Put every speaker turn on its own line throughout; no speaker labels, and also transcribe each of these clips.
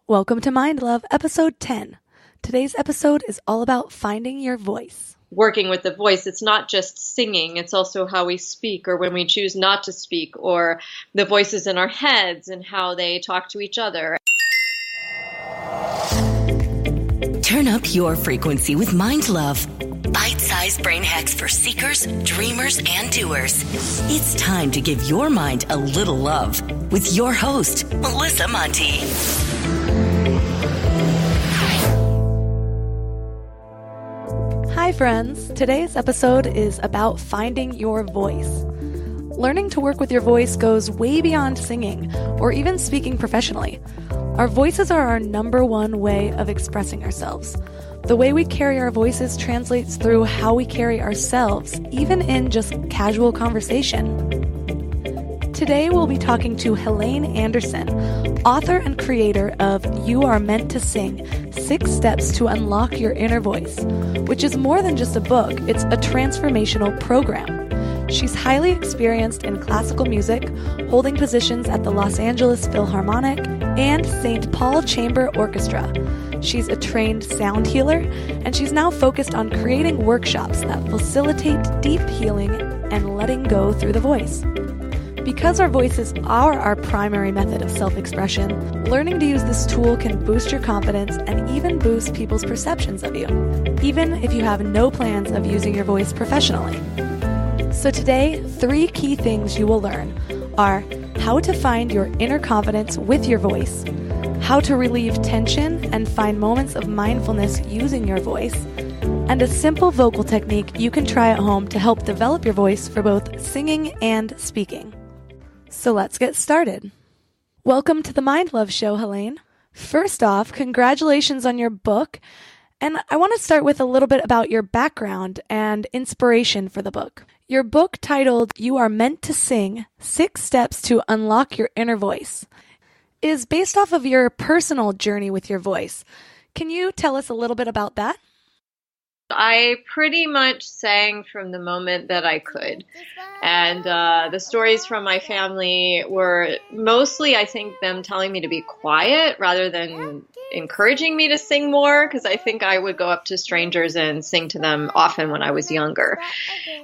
Welcome to Mind Love, episode 10. Today's episode is all about finding your voice.
Working with the voice, it's not just singing, it's also how we speak or when we choose not to speak, or the voices in our heads and how they talk to each other.
Turn up your frequency with Mind Love. Bite-sized brain hacks for seekers, dreamers, and doers. It's time to give your mind a little love with your host, Melissa Monti.
Hi friends, today's episode is about finding your voice. Learning to work with your voice goes way beyond singing or even speaking professionally. Our voices are our number one way of expressing ourselves. The way we carry our voices translates through how we carry ourselves, even in just casual conversation. Today we'll be talking to Helane Anderson, author and creator of You Are Meant to Sing, 6 Steps to Unlock Your Inner Voice, which is more than just a book, it's a transformational program. She's highly experienced in classical music, holding positions at the Los Angeles Philharmonic and St. Paul Chamber Orchestra. She's a trained sound healer, and she's now focused on creating workshops that facilitate deep healing and letting go through the voice. Because our voices are our primary method of self-expression, learning to use this tool can boost your confidence and even boost people's perceptions of you, even if you have no plans of using your voice professionally. So today, 3 key things you will learn are how to find your inner confidence with your voice, how to relieve tension and find moments of mindfulness using your voice, and a simple vocal technique you can try at home to help develop your voice for both singing and speaking. So let's get started. Welcome to the Mind Love Show, Helane. First off, congratulations on your book. And I want to start with a little bit about your background and inspiration for the book. Your book titled You Are Meant to Sing, 6 Steps to Unlock Your Inner Voice is based off of your personal journey with your voice. Can you tell us a little bit about that?
I pretty much sang from the moment that I could. And the stories from my family were mostly, I think, them telling me to be quiet rather than encouraging me to sing more, because I think I would go up to strangers and sing to them often when I was younger.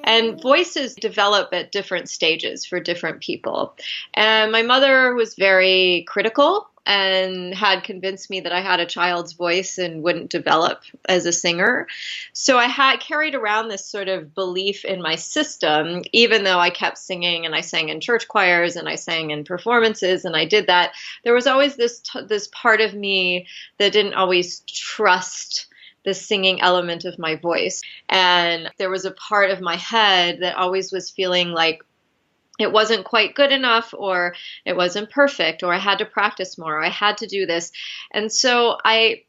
And voices develop at different stages for different people. And my mother was very critical and had convinced me that I had a child's voice and wouldn't develop as a singer. So I had carried around this sort of belief in my system, even though I kept singing and I sang in church choirs and I sang in performances and I did that. There was always this part of me that didn't always trust the singing element of my voice. And there was a part of my head that always was feeling like it wasn't quite good enough, or it wasn't perfect, or I had to practice more, or I had to do this. And so I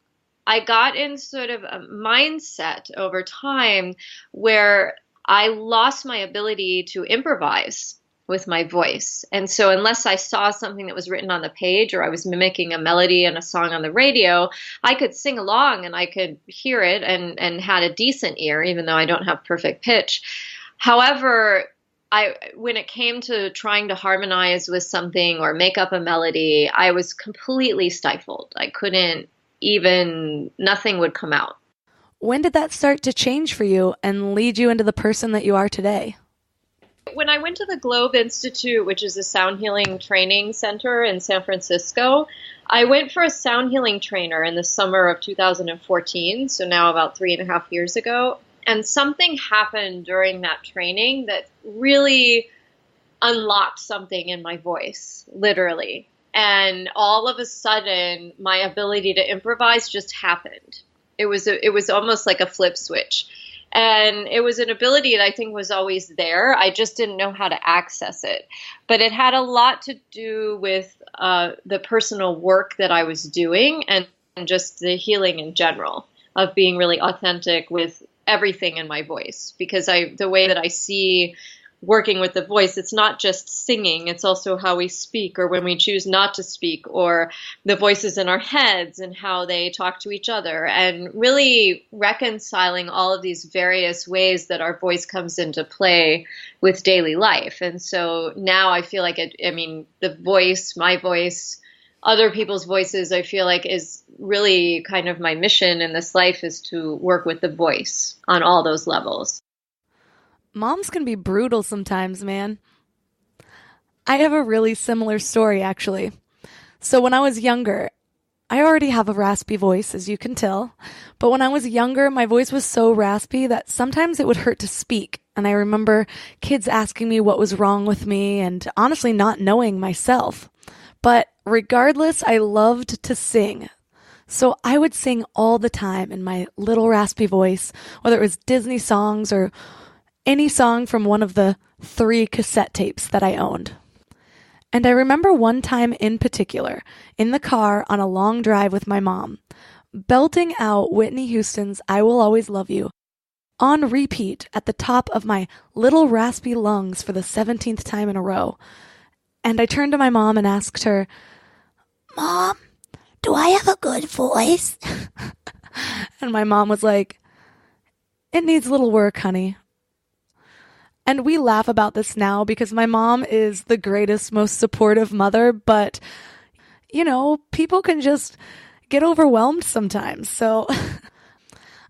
got in sort of a mindset over time where I lost my ability to improvise with my voice. And so unless I saw something that was written on the page or I was mimicking a melody in a song on the radio, I could sing along and I could hear it and had a decent ear, even though I don't have perfect pitch. However, when it came to trying to harmonize with something or make up a melody, I was completely stifled. I couldn't nothing would come out.
When did that start to change for you and lead you into the person that you are today?
When I went to the Globe Institute, which is a sound healing training center in San Francisco, I went for a sound healing trainer in the summer of 2014, so now about 3.5 years ago. And something happened during that training that really unlocked something in my voice, literally. And all of a sudden, my ability to improvise just happened. It was almost like a flip switch. And it was an ability that I think was always there. I just didn't know how to access it. But it had a lot to do with the personal work that I was doing and just the healing in general, of being really authentic with everything in my voice. Because the way that I see working with the voice, it's not just singing, it's also how we speak or when we choose not to speak, or the voices in our heads and how they talk to each other, and really reconciling all of these various ways that our voice comes into play with daily life. And so now I feel like my voice other people's voices, I feel like, is really kind of my mission in this life, is to work with the voice on all those levels.
Moms can be brutal sometimes, man. I have a really similar story, actually. So when I was younger, I already have a raspy voice, as you can tell, but when I was younger, my voice was so raspy that sometimes it would hurt to speak. And I remember kids asking me what was wrong with me and honestly not knowing myself. But regardless, I loved to sing. So I would sing all the time in my little raspy voice, whether it was Disney songs or any song from one of the 3 cassette tapes that I owned. And I remember one time in particular, in the car on a long drive with my mom, belting out Whitney Houston's I Will Always Love You on repeat at the top of my little raspy lungs for the 17th time in a row. And I turned to my mom and asked her, "Mom, do I have a good voice?" And my mom was like, "It needs a little work, honey." And we laugh about this now because my mom is the greatest, most supportive mother, but, you know, people can just get overwhelmed sometimes. So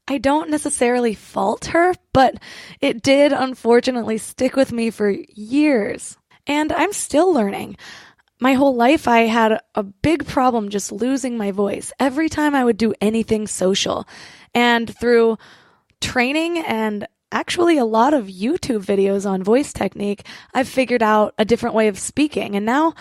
I don't necessarily fault her, but it did unfortunately stick with me for years. And I'm still learning. My whole life I had a big problem just losing my voice every time I would do anything social. And through training and actually a lot of YouTube videos on voice technique, I've figured out a different way of speaking. And now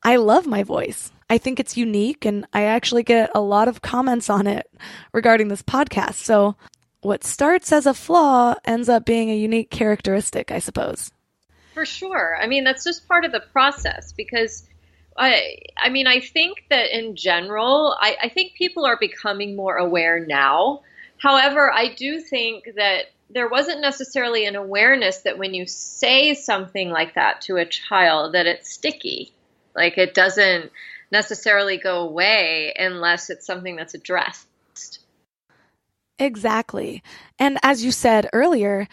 I love my voice. I think it's unique, and I actually get a lot of comments on it regarding this podcast. So what starts as a flaw ends up being a unique characteristic, I suppose.
For sure. I mean, that's just part of the process, because I think that in general, I think people are becoming more aware now. However, I do think that there wasn't necessarily an awareness that when you say something like that to a child, that it's sticky. Like, it doesn't necessarily go away unless it's something that's addressed.
Exactly. And as you said earlier,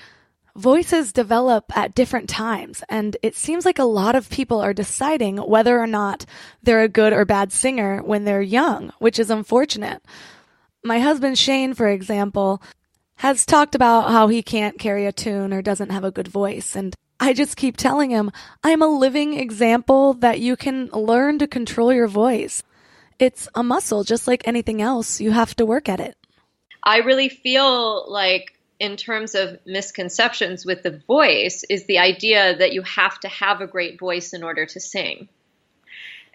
voices develop at different times, and it seems like a lot of people are deciding whether or not they're a good or bad singer when they're young, which is unfortunate. My husband Shane, for example, has talked about how he can't carry a tune or doesn't have a good voice, and I just keep telling him, I'm a living example that you can learn to control your voice. It's a muscle, just like anything else. You have to work at it.
I really feel like, in terms of misconceptions with the voice, is the idea that you have to have a great voice in order to sing.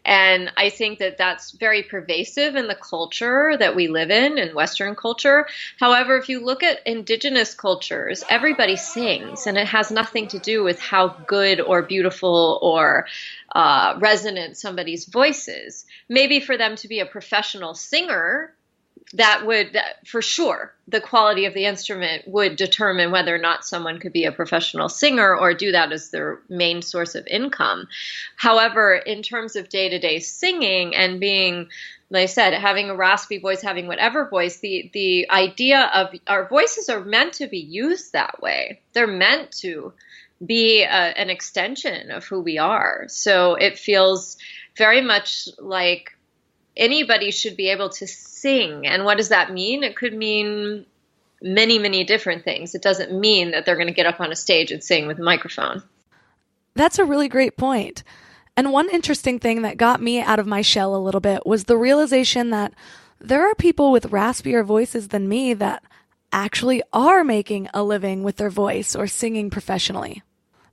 And I think that that's very pervasive in the culture that we live in Western culture. However, if you look at indigenous cultures, everybody sings, and it has nothing to do with how good or beautiful or resonant somebody's voice is. Maybe for them to be a professional singer, that would, for sure, the quality of the instrument would determine whether or not someone could be a professional singer or do that as their main source of income. However, in terms of day-to-day singing and being, like I said, having a raspy voice, having whatever voice, the idea of our voices are meant to be used that way. They're meant to be an extension of who we are. So it feels very much like anybody should be able to sing. And what does that mean? It could mean many, many different things. It doesn't mean that they're going to get up on a stage and sing with a microphone.
That's a really great point. And one interesting thing that got me out of my shell a little bit was the realization that there are people with raspier voices than me that actually are making a living with their voice or singing professionally.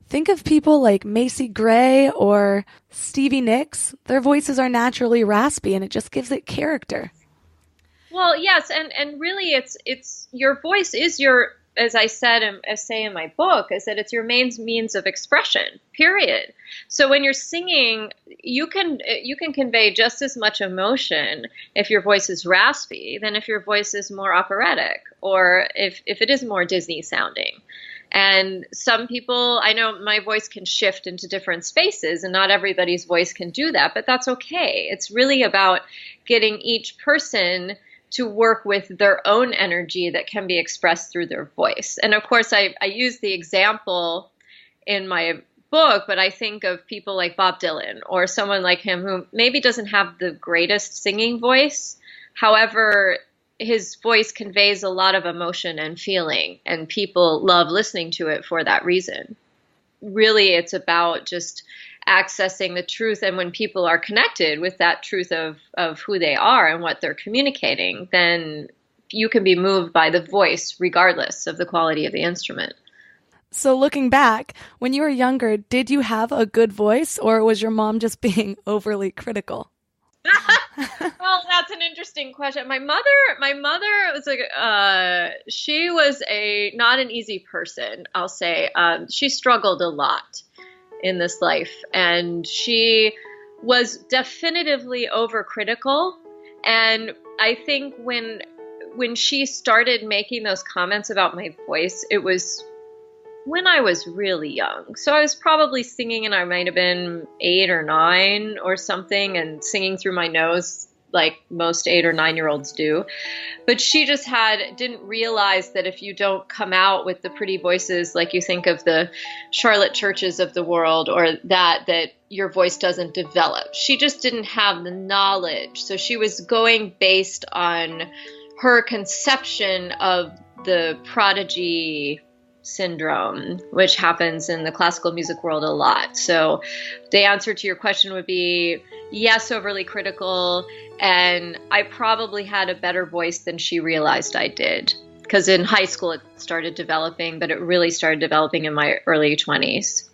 Think of people like Macy Gray or Stevie Nicks. Their voices are naturally raspy, and it just gives it character.
Well, yes, and really it's your voice is your, as I said, I say in my book, is that it's your main means of expression, period. So when you're singing, you can convey just as much emotion if your voice is raspy than if your voice is more operatic or if it is more Disney sounding. And some people, I know my voice can shift into different spaces, and not everybody's voice can do that, but that's okay. It's really about getting each person to work with their own energy that can be expressed through their voice. And of course, I use the example in my book, but I think of people like Bob Dylan or someone like him who maybe doesn't have the greatest singing voice. However, his voice conveys a lot of emotion and feeling, and people love listening to it for that reason. Really, it's about just accessing the truth. And when people are connected with that truth of who they are and what they're communicating, then you can be moved by the voice regardless of the quality of the instrument.
So looking back, when you were younger, did you have a good voice, or was your mom just being overly critical?
Well, that's an interesting question. My mother was she was not an easy person, I'll say. She struggled a lot in this life, and she was definitively overcritical. And I think when she started making those comments about my voice, it was when I was really young. So I was probably singing, and I might have been 8 or 9 or something, and singing through my nose like most 8 or 9-year-olds do. But she just didn't realize that if you don't come out with the pretty voices, like you think of the Charlotte Churches of the world, or that your voice doesn't develop. She just didn't have the knowledge. So she was going based on her conception of the prodigy syndrome, which happens in the classical music world a lot. So the answer to your question would be yes, overly critical. And I probably had a better voice than she realized I did. Because in high school it started developing, but it really started developing in my early 20s.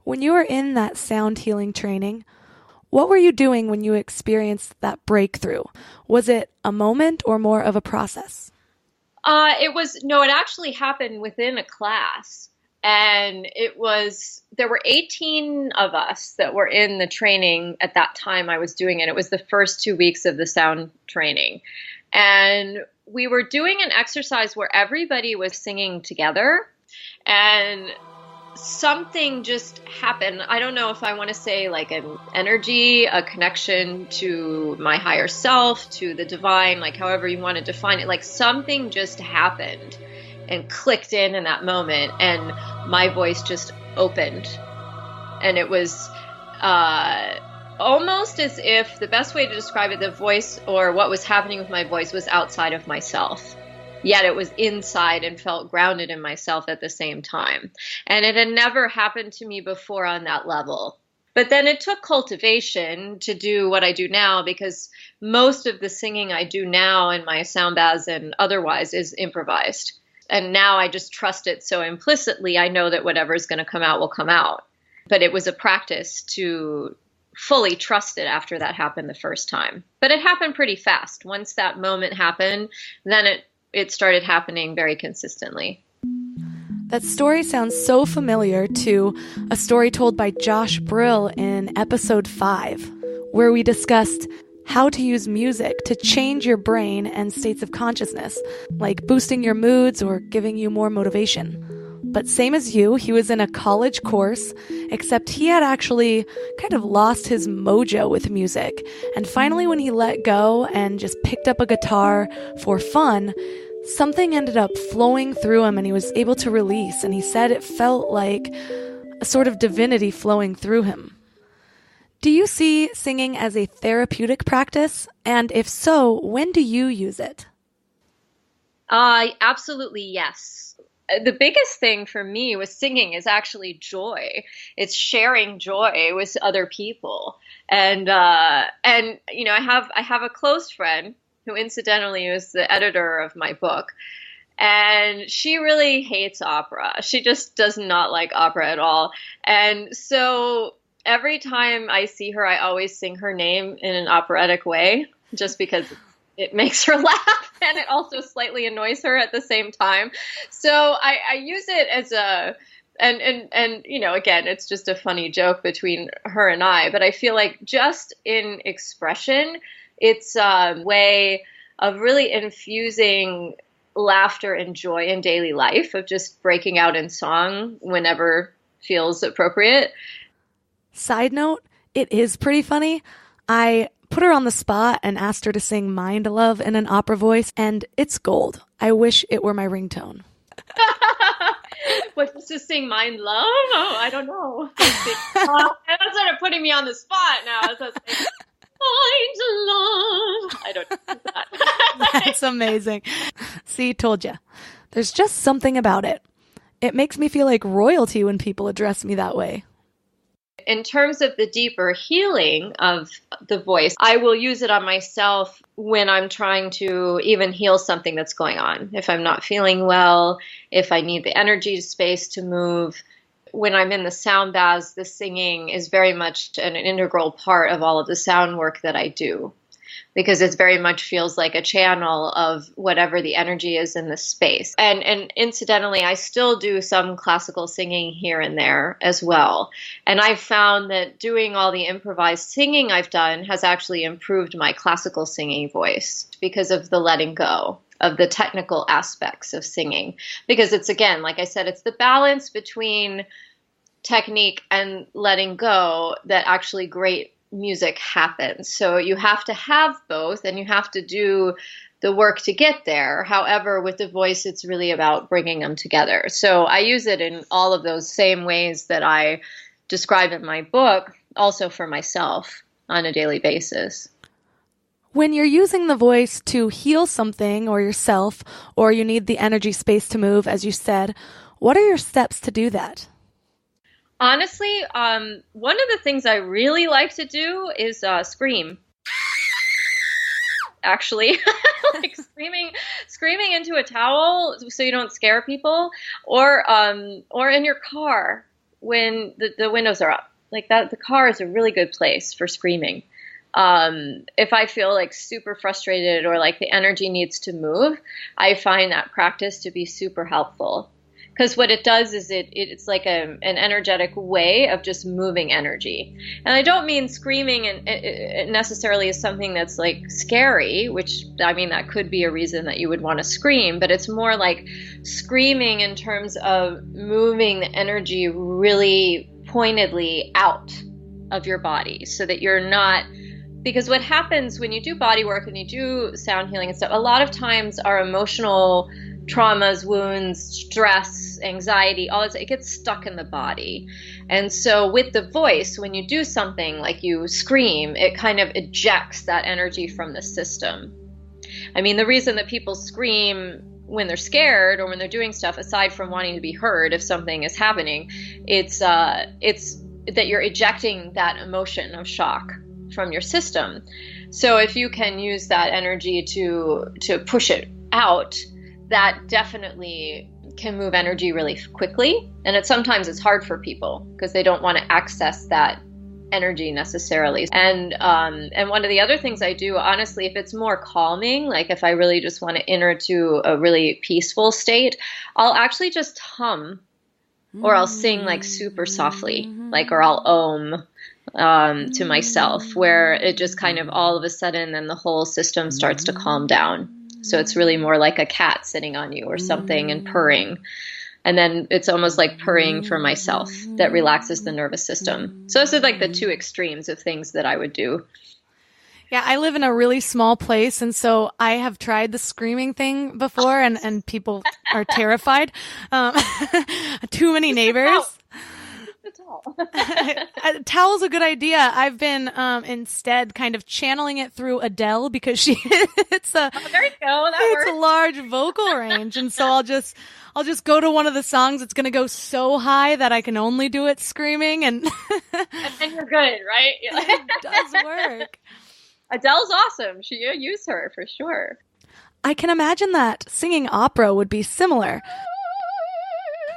When you were in that sound healing training, what were you doing when you experienced that breakthrough? Was it a moment or more of a process?
It actually happened within a class. And there were 18 of us that were in the training at that time I was doing it. It was the first 2 weeks of the sound training. And we were doing an exercise where everybody was singing together, and something just happened. I don't know if I want to say like an energy, a connection to my higher self, to the divine, like however you want to define it. Like something just happened and clicked in that moment, and my voice just opened. And it was almost as if, the best way to describe it, the voice or what was happening with my voice was outside of myself. Yet it was inside and felt grounded in myself at the same time. And it had never happened to me before on that level. But then it took cultivation to do what I do now, because most of the singing I do now in my sound baths and otherwise is improvised. And now I just trust it so implicitly, I know that whatever is going to come out will come out. But it was a practice to fully trust it after that happened the first time. But it happened pretty fast. Once that moment happened, then it started happening very consistently.
That story sounds so familiar to a story told by Josh Brill in episode 5, where we discussed how to use music to change your brain and states of consciousness, like boosting your moods or giving you more motivation. But same as you, he was in a college course, except he had actually kind of lost his mojo with music. And finally, when he let go and just picked up a guitar for fun, something ended up flowing through him and he was able to release. And he said it felt like a sort of divinity flowing through him. Do you see singing as a therapeutic practice? And if so, when do you use it?
Absolutely, yes. The biggest thing for me with singing is actually joy. It's sharing joy with other people. And you know, I have a close friend who incidentally was the editor of my book. And she really hates opera. She just does not like opera at all. And so every time I see her, I always sing her name in an operatic way, just because it makes her laugh and it also slightly annoys her at the same time. So I use it as and you know, again, it's just a funny joke between her and I, but I feel like just in expression, it's a way of really infusing laughter and joy in daily life, of just breaking out in song whenever feels appropriate.
Side note, it is pretty funny. I put her on the spot and asked her to sing Mind Love in an opera voice, and it's gold. I wish it were my ringtone.
What, just to sing Mind Love? Oh, I don't know. That's sort of putting me on the spot now. So it's like, Mind Love. I don't know that.
That's amazing. See, told you. There's just something about it. It makes me feel like royalty when people address me that way.
In terms of the deeper healing of the voice, I will use it on myself when I'm trying to even heal something that's going on. If I'm not feeling well, if I need the energy space to move. When I'm in the sound baths, the singing is very much an integral part of all of the sound work that I do, because it very much feels like a channel of whatever the energy is in the space. And incidentally, I still do some classical singing here and there as well. And I've found that doing all the improvised singing I've done has actually improved my classical singing voice because of the letting go of the technical aspects of singing. Because it's, again, like I said, it's the balance between technique and letting go that actually great music happens. So you have to have both, and you have to do the work to get there. However, with the voice, it's really about bringing them together. So I use it in all of those same ways that I describe in my book, also for myself on a daily basis.
When you're using the voice to heal something or yourself, or you need the energy space to move, as you said, what are your steps to do that?
Honestly, one of the things I really like to do is scream. Actually, like screaming into a towel so you don't scare people, or in your car when the windows are up. Like that, the car is a really good place for screaming. If I feel like super frustrated or like the energy needs to move, I find that practice to be super helpful. Because what it does is it's like an energetic way of just moving energy. And I don't mean screaming and necessarily is something that's like scary, which, I mean, that could be a reason that you would want to scream, but it's more like screaming in terms of moving the energy really pointedly out of your body so that you're not. Because what happens when you do body work and you do sound healing and stuff, a lot of times our emotional traumas, wounds, stress, anxiety, all that, it gets stuck in the body. And so with the voice, when you do something like you scream, it kind of ejects that energy from the system. I mean, the reason that people scream when they're scared or when they're doing stuff, aside from wanting to be heard if something is happening, it's that you're ejecting that emotion of shock from your system. So if you can use that energy to push it out, that definitely can move energy really quickly. And sometimes it's hard for people because they don't want to access that energy necessarily. And one of the other things I do, honestly, if it's more calming, like if I really just want to enter to a really peaceful state, I'll actually just hum, or I'll sing like super softly, like, or I'll to myself, where it just kind of all of a sudden then the whole system starts to calm down. So it's really more like a cat sitting on you or something and purring. And then it's almost like purring for myself that relaxes the nervous system. So those are like the two extremes of things that I would do.
Yeah, I live in a really small place, and so I have tried the screaming thing before, and people are terrified. Too many neighbors. A towel's a good idea. I've been instead kind of channeling it through Adele because it's a
there you go. That works.
A large vocal range, and so I'll just go to one of the songs. It's going to go so high that I can only do it screaming, and
and you're good, right?
It does work.
Adele's awesome. You use her for sure.
I can imagine that singing opera would be similar.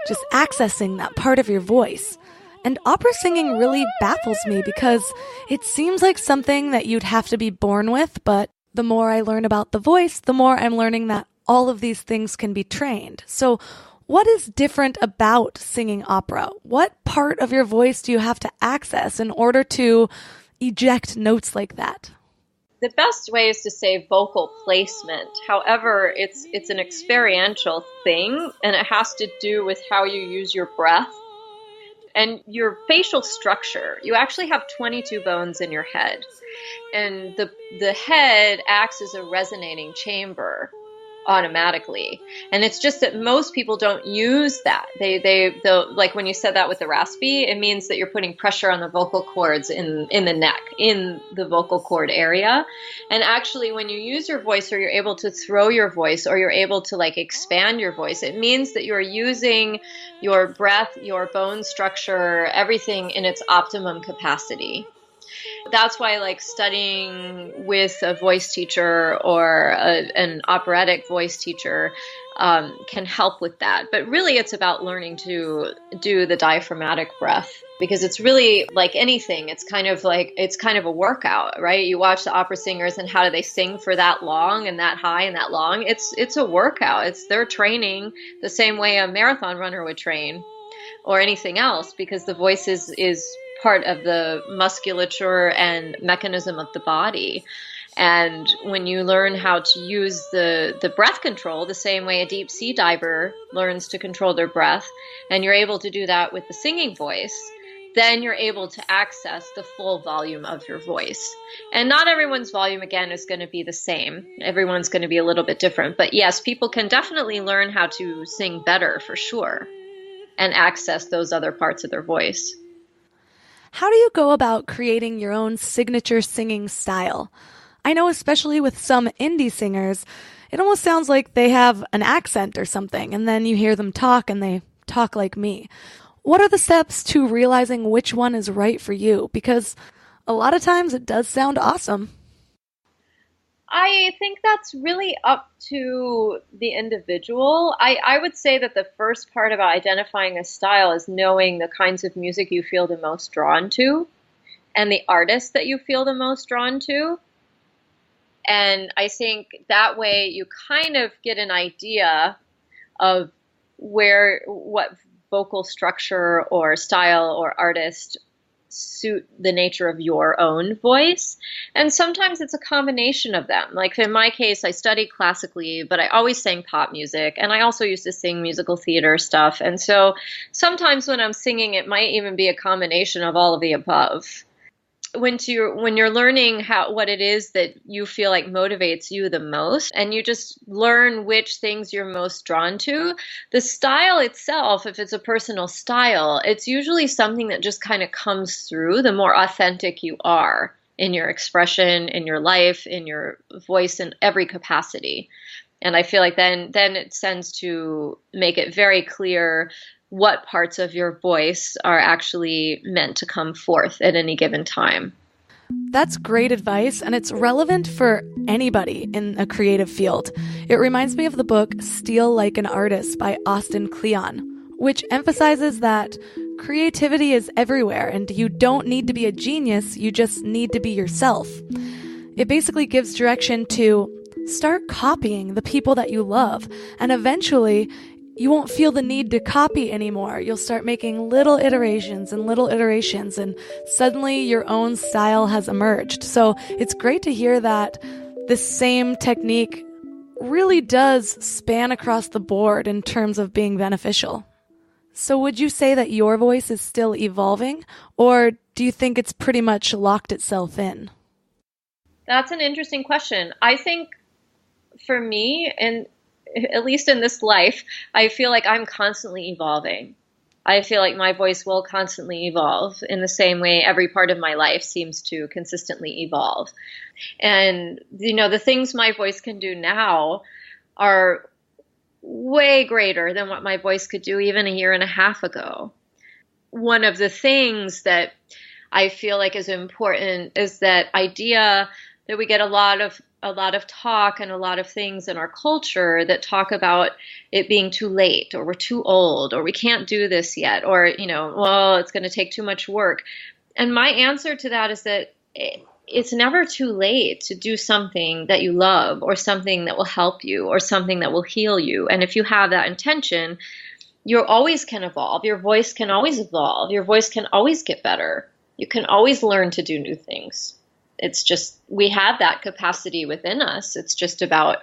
Just accessing that part of your voice. And opera singing really baffles me because it seems like something that you'd have to be born with, but the more I learn about the voice, the more I'm learning that all of these things can be trained. So what is different about singing opera? What part of your voice do you have to access in order to eject notes like that?
The best way is to say vocal placement. However, it's an experiential thing, and it has to do with how you use your breath and your facial structure. You actually have 22 bones in your head, and the head acts as a resonating chamber. automatically. And it's just that most people don't use that. They'll, like when you said that with the raspy, it means that you're putting pressure on the vocal cords in the neck, in the vocal cord area. And actually, when you use your voice, or you're able to throw your voice, or you're able to like expand your voice, it means that you're using your breath, your bone structure, everything in its optimum capacity. That's why like studying with a voice teacher or an operatic voice teacher can help with that. But really it's about learning to do the diaphragmatic breath, because it's really like anything. It's kind of a workout, right? You watch the opera singers and how do they sing for that long and that high and that long? It's a workout. They're training the same way a marathon runner would train or anything else, because the voice is part of the musculature and mechanism of the body. And when you learn how to use the breath control the same way a deep sea diver learns to control their breath, and you're able to do that with the singing voice, then you're able to access the full volume of your voice. And not everyone's volume, again, is going to be the same. Everyone's going to be a little bit different. But yes, people can definitely learn how to sing better for sure and access those other parts of their voice.
How do you go about creating your own signature singing style? I know especially with some indie singers, it almost sounds like they have an accent or something, and then you hear them talk and they talk like me. What are the steps to realizing which one is right for you? Because a lot of times it does sound awesome.
I think that's really up to the individual. I would say that the first part about identifying a style is knowing the kinds of music you feel the most drawn to and the artists that you feel the most drawn to. And I think that way you kind of get an idea of what vocal structure or style or artist suit the nature of your own voice. And sometimes it's a combination of them. Like in my case, I studied classically, but I always sang pop music, and I also used to sing musical theater stuff. And so sometimes when I'm singing, it might even be a combination of all of the above. When you're learning what it is that you feel like motivates you the most, and you just learn which things you're most drawn to, the style itself, if it's a personal style, it's usually something that just kind of comes through the more authentic you are in your expression, in your life, in your voice, in every capacity. And I feel like then it tends to make it very clear what parts of your voice are actually meant to come forth at any given time.
That's great advice, and it's relevant for anybody in a creative field. It reminds me of the book Steal Like an Artist by Austin Kleon, which emphasizes that creativity is everywhere and you don't need to be a genius, you just need to be yourself. It basically gives direction to start copying the people that you love, and eventually you won't feel the need to copy anymore. You'll start making little iterations, and suddenly your own style has emerged. So it's great to hear that this same technique really does span across the board in terms of being beneficial. So would you say that your voice is still evolving, or do you think it's pretty much locked itself in?
That's an interesting question. I think for me, and at least in this life, I feel like I'm constantly evolving. I feel like my voice will constantly evolve in the same way every part of my life seems to consistently evolve. And, the things my voice can do now are way greater than what my voice could do even a year and a half ago. One of the things that I feel like is important is that idea that we get a lot of talk and a lot of things in our culture that talk about it being too late, or we're too old, or we can't do this yet, or, it's going to take too much work. And my answer to that is that it's never too late to do something that you love, or something that will help you, or something that will heal you. And if you have that intention, you always can evolve. Your voice can always evolve. Your voice can always get better. You can always learn to do new things. It's just, we have that capacity within us. It's just about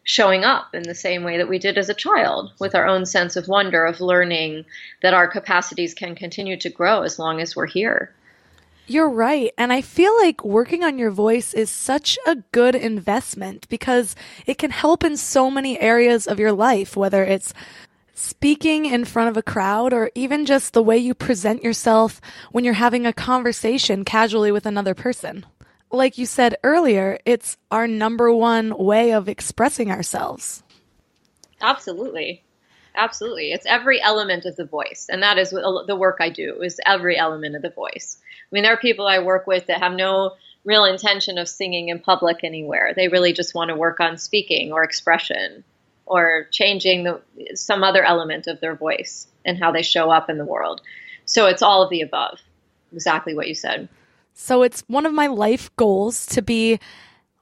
showing up in the same way that we did as a child, with our own sense of wonder, of learning that our capacities can continue to grow as long as we're here.
You're right. And I feel like working on your voice is such a good investment because it can help in so many areas of your life, whether it's speaking in front of a crowd or even just the way you present yourself when you're having a conversation casually with another person. Like you said earlier, it's our number one way of expressing ourselves.
Absolutely. Absolutely. It's every element of the voice. And that is what the work I do, is every element of the voice. I mean, there are people I work with that have no real intention of singing in public anywhere. They really just want to work on speaking or expression or changing some other element of their voice and how they show up in the world. So it's all of the above. Exactly what you said.
So it's one of my life goals to be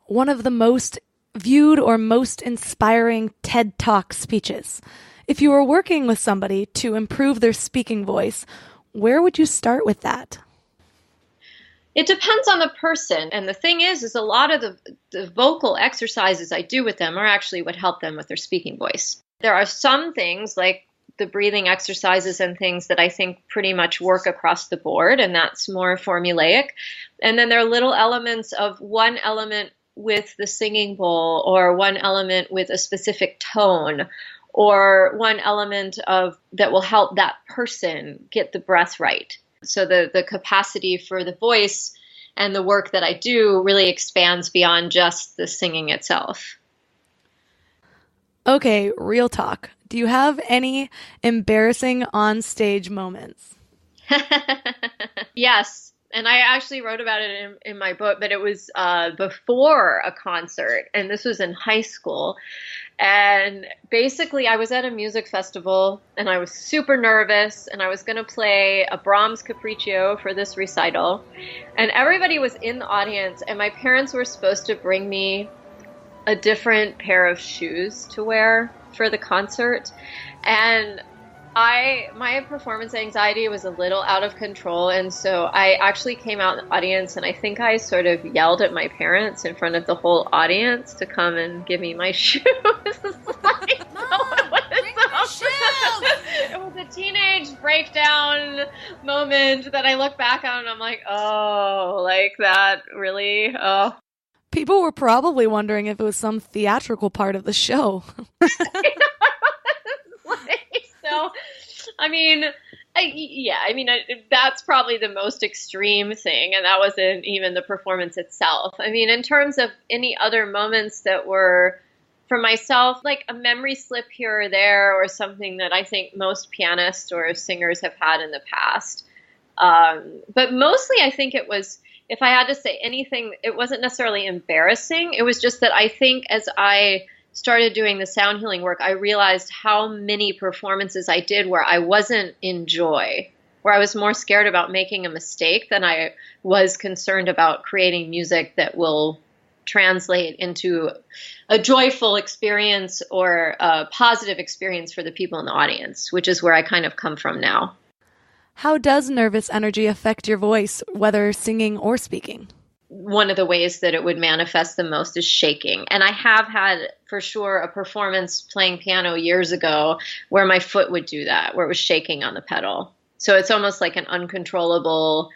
one of the most viewed or most inspiring TED Talk speeches. If you were working with somebody to improve their speaking voice, where would you start with that?
It depends on the person. And the thing is a lot of the vocal exercises I do with them are actually what help them with their speaking voice. There are some things like the breathing exercises and things that I think pretty much work across the board, and that's more formulaic. And then there are little elements of one element with the singing bowl or one element with a specific tone or one element of that will help that person get the breath right. So the capacity for the voice and the work that I do really expands beyond just the singing itself.
Okay, real talk. Do you have any embarrassing on-stage moments?
Yes. And I actually wrote about it in my book, but it was before a concert, and this was in high school. And basically, I was at a music festival, and I was super nervous, and I was going to play a Brahms Capriccio for this recital. And everybody was in the audience, and my parents were supposed to bring me a different pair of shoes to wear for the concert. And my performance anxiety was a little out of control, and so I actually came out in the audience, and I think I sort of yelled at my parents in front of the whole audience to come and give me my shoes.
Mom, bring my shoes!
It was a teenage breakdown moment that I look back on, and I'm like, oh, like that, really? Oh.
People were probably wondering if it was some theatrical part of the show.
So, I mean, that's probably the most extreme thing, and that wasn't even the performance itself. I mean, in terms of any other moments that were, for myself, like a memory slip here or there, or something that I think most pianists or singers have had in the past. But mostly I think it was, if I had to say anything, it wasn't necessarily embarrassing. It was just that I think as I started doing the sound healing work, I realized how many performances I did where I wasn't in joy, where I was more scared about making a mistake than I was concerned about creating music that will translate into a joyful experience or a positive experience for the people in the audience, which is where I kind of come from now.
How does nervous energy affect your voice, whether singing or speaking?
One of the ways that it would manifest the most is shaking. And I have had, for sure, a performance playing piano years ago where my foot would do that, where it was shaking on the pedal. So it's almost like an uncontrollable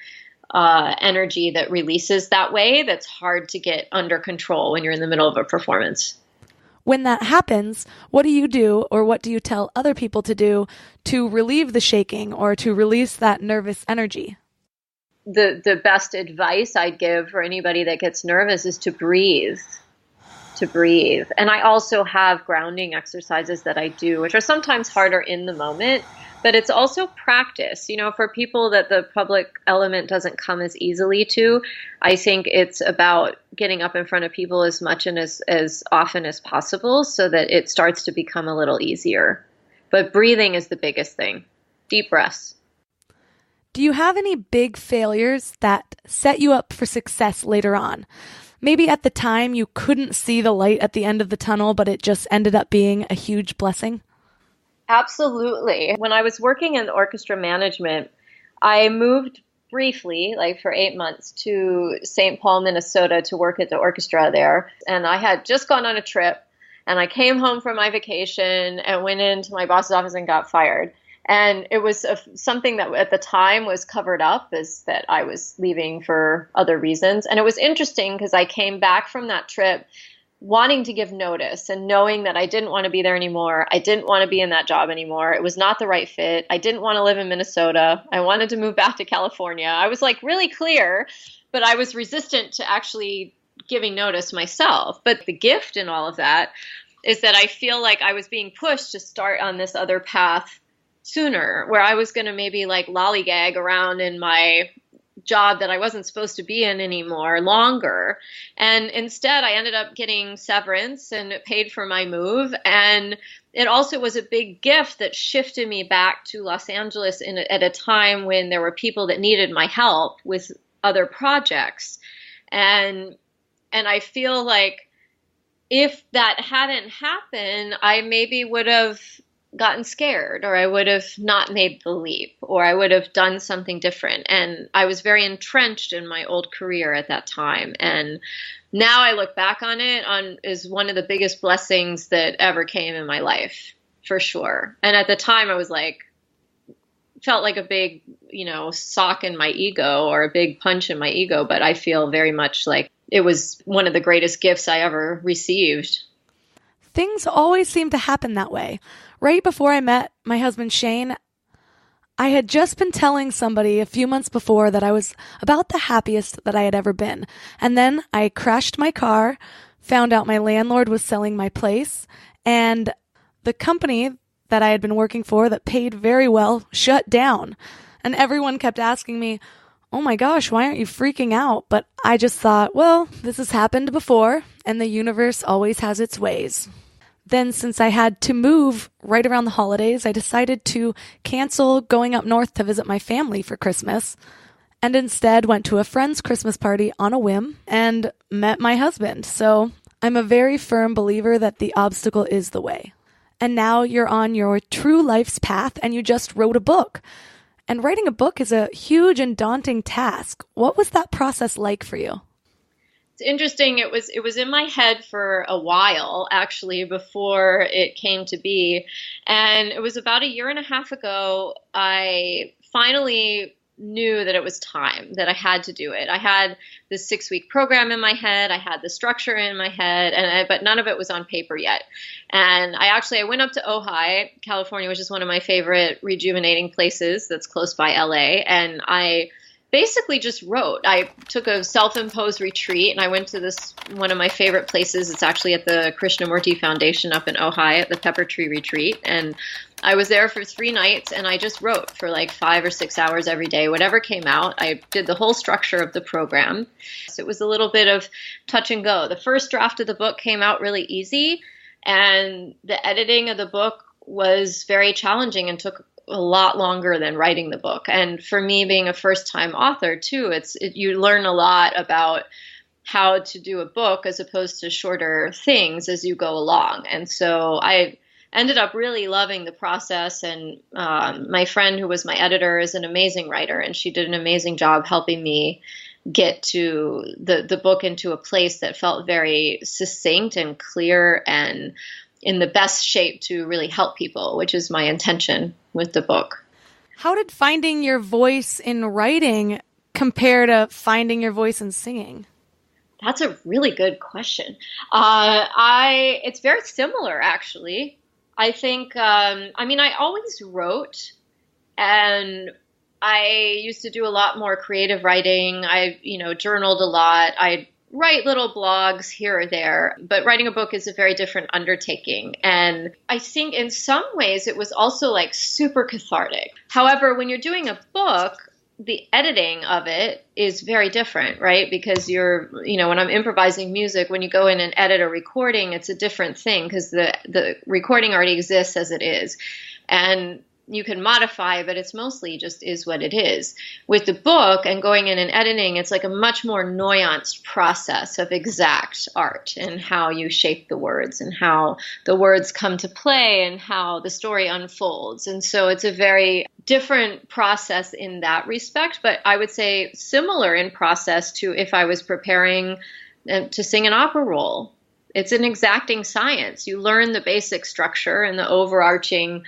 energy that releases that way that's hard to get under control when you're in the middle of a performance.
When that happens, what do you do, or what do you tell other people to do to relieve the shaking or to release that nervous energy?
The best advice I'd give for anybody that gets nervous is to breathe. And I also have grounding exercises that I do, which are sometimes harder in the moment, but it's also practice. You know, for people that the public element doesn't come as easily to, I think it's about getting up in front of people as much and as often as possible so that it starts to become a little easier. But breathing is the biggest thing. Deep breaths.
Do you have any big failures that set you up for success later on? Maybe at the time you couldn't see the light at the end of the tunnel, but it just ended up being a huge blessing?
Absolutely. When I was working in orchestra management, I moved briefly, like for 8 months, to St. Paul, Minnesota to work at the orchestra there. And I had just gone on a trip, and I came home from my vacation and went into my boss's office and got fired. And it was something that at the time was covered up, is that I was leaving for other reasons. And it was interesting because I came back from that trip wanting to give notice and knowing that I didn't want to be there anymore. I didn't want to be in that job anymore. It was not the right fit. I didn't want to live in Minnesota. I wanted to move back to California. I was like really clear, but I was resistant to actually giving notice myself. But the gift in all of that is that I feel like I was being pushed to start on this other path sooner, where I was going to maybe like lollygag around in my job that I wasn't supposed to be in anymore longer. And instead, I ended up getting severance and it paid for my move. And it also was a big gift that shifted me back to Los Angeles at a time when there were people that needed my help with other projects. And I feel like if that hadn't happened, I maybe would have gotten scared, or I would have not made the leap, or I would have done something different. And I was very entrenched in my old career at that time. And now I look back on it as one of the biggest blessings that ever came in my life, for sure. And at the time I was like, felt like a big, sock in my ego, or a big punch in my ego. But I feel very much like it was one of the greatest gifts I ever received.
Things always seem to happen that way. Right before I met my husband, Shane, I had just been telling somebody a few months before that I was about the happiest that I had ever been. And then I crashed my car, found out my landlord was selling my place, and the company that I had been working for that paid very well shut down. And everyone kept asking me, "Oh my gosh, why aren't you freaking out?" But I just thought, well, this has happened before, and the universe always has its ways. Then, since I had to move right around the holidays, I decided to cancel going up north to visit my family for Christmas, and instead went to a friend's Christmas party on a whim and met my husband. So I'm a very firm believer that the obstacle is the way. And now you're on your true life's path, and you just wrote a book. And writing a book is a huge and daunting task. What was that process like for you?
It's interesting. It was in my head for a while, actually, before it came to be. And it was about a year and a half ago, I finally knew that it was time, that I had to do it. I had this 6-week program in my head. I had the structure in my head, but none of it was on paper yet. And I went up to Ojai, California, which is one of my favorite rejuvenating places that's close by LA. And I basically just wrote. I took a self-imposed retreat, and I went to one of my favorite places. It's actually at the Krishnamurti Foundation up in Ojai at the Pepper Tree Retreat. And I was there for 3 nights, and I just wrote for like 5 or 6 hours every day, whatever came out. I did the whole structure of the program. So it was a little bit of touch and go. The first draft of the book came out really easy, and the editing of the book was very challenging and took a lot longer than writing the book. And for me, being a first-time author too, you learn a lot about how to do a book as opposed to shorter things as you go along. And so I ended up really loving the process. And my friend who was my editor is an amazing writer, and she did an amazing job helping me get to the book into a place that felt very succinct and clear and in the best shape to really help people, which is my intention with the book.
How did finding your voice in writing compare to finding your voice in singing?
That's a really good question. It's very similar, actually. I think, I always wrote, and I used to do a lot more creative writing. I, journaled a lot. I write little blogs here or there, but writing a book is a very different undertaking. And I think in some ways it was also like super cathartic. However, when you're doing a book, the editing of it is very different, right? Because when I'm improvising music, when you go in and edit a recording, it's a different thing because the recording already exists as it is. And you can modify, but it's mostly just is what it is. With the book and going in and editing, it's like a much more nuanced process of exact art and how you shape the words and how the words come to play and how the story unfolds. And so it's a very different process in that respect, but I would say similar in process to if I was preparing to sing an opera role. It's an exacting science. You learn the basic structure and the overarching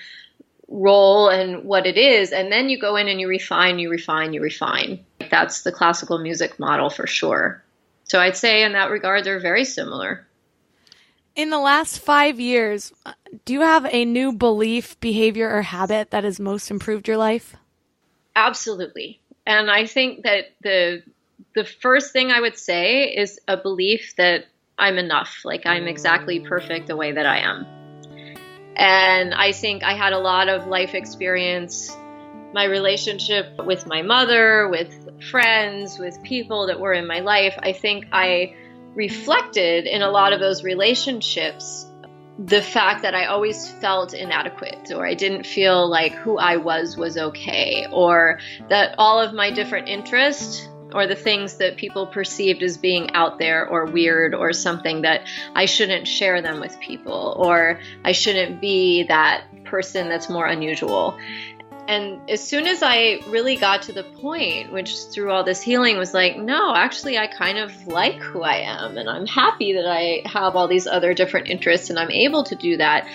role and what it is. And then you go in and you refine, you refine, you refine. That's the classical music model for sure. So I'd say in that regard, they're very similar.
In the last 5 years, do you have a new belief, behavior, or habit that has most improved your life?
Absolutely. And I think that the first thing I would say is a belief that I'm enough, like I'm exactly perfect the way that I am. And I think I had a lot of life experience, my relationship with my mother, with friends, with people that were in my life. I think I reflected in a lot of those relationships the fact that I always felt inadequate, or I didn't feel like who I was okay, or that all of my different interests or the things that people perceived as being out there or weird or something, that I shouldn't share them with people, or I shouldn't be that person that's more unusual. And as soon as I really got to the point, which through all this healing was like, no, actually, I kind of like who I am, and I'm happy that I have all these other different interests and I'm able to do that.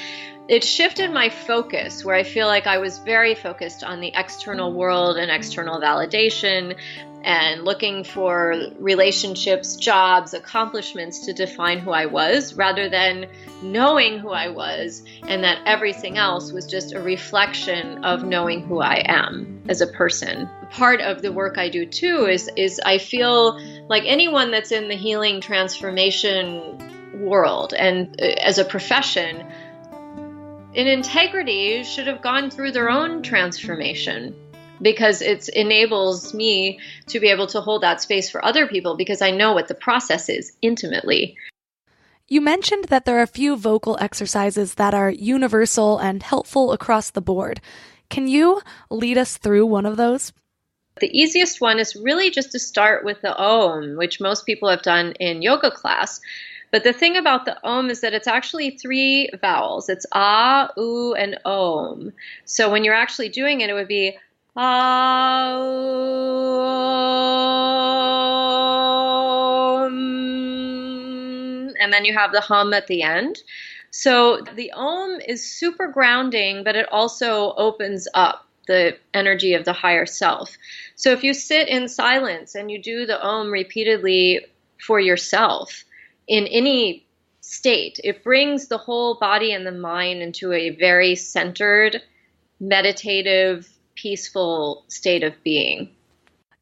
It shifted my focus, where I feel like I was very focused on the external world and external validation and looking for relationships, jobs, accomplishments to define who I was, rather than knowing who I was, and that everything else was just a reflection of knowing who I am as a person. Part of the work I do too is I feel like anyone that's in the healing transformation world and as a profession, in integrity should have gone through their own transformation, because it enables me to be able to hold that space for other people, because I know what the process is intimately.
You mentioned that there are a few vocal exercises that are universal and helpful across the board. Can you lead us through one of those?
The easiest one is really just to start with the Om, which most people have done in yoga class. But the thing about the Om is that it's actually 3 vowels. It's Ah, U, and Om. So when you're actually doing it, it would be Ah, Om, and then you have the hum at the end. So the Om is super grounding, but it also opens up the energy of the higher self. So if you sit in silence and you do the Om repeatedly for yourself, in any state, it brings the whole body and the mind into a very centered, meditative, peaceful state of being.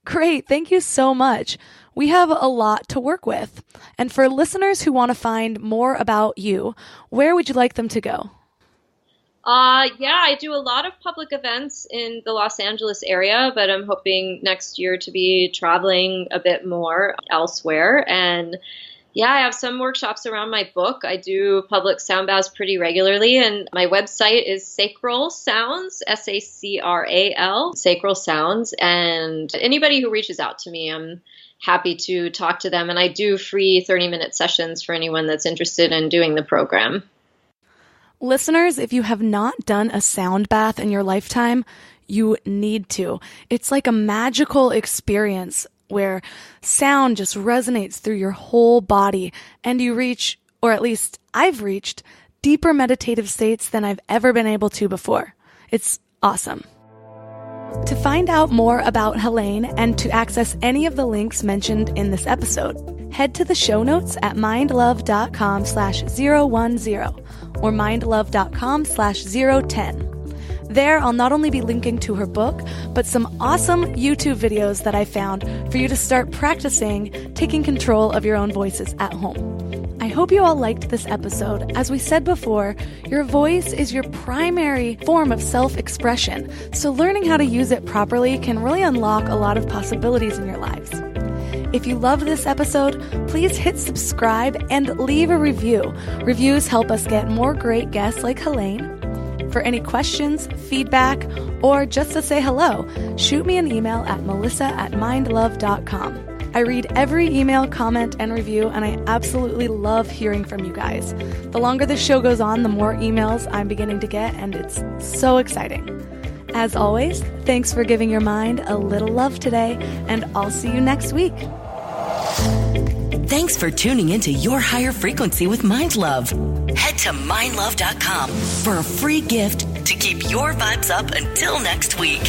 Great. Thank you so much. We have a lot to work with. And for listeners who want to find more about you, where would you like them to go?
I do a lot of public events in the Los Angeles area, but I'm hoping next year to be traveling a bit more elsewhere. And I have some workshops around my book. I do public sound baths pretty regularly, and my website is Sacral Sounds, SACRAL, Sacral Sounds. And anybody who reaches out to me, I'm happy to talk to them. And I do free 30-minute sessions for anyone that's interested in doing the program.
Listeners, if you have not done a sound bath in your lifetime, you need to. It's like a magical experience where sound just resonates through your whole body, and you reach, or at least I've reached, deeper meditative states than I've ever been able to before. It's awesome. To find out more about Helane and to access any of the links mentioned in this episode, head to the show notes at mindlove.com/010 or mindlove.com/010. There, I'll not only be linking to her book, but some awesome YouTube videos that I found for you to start practicing taking control of your own voices at home. I hope you all liked this episode. As we said before, your voice is your primary form of self-expression, so learning how to use it properly can really unlock a lot of possibilities in your lives. If you loved this episode, please hit subscribe and leave a review. Reviews help us get more great guests like Helane. For any questions, feedback, or just to say hello, shoot me an email at melissa@mindlove.com. I read every email, comment, and review, and I absolutely love hearing from you guys. The longer this show goes on, the more emails I'm beginning to get, and it's so exciting. As always, thanks for giving your mind a little love today, and I'll see you next week.
Thanks for tuning into Your Higher Frequency with Mind Love. Head to mindlove.com for a free gift to keep your vibes up until next week.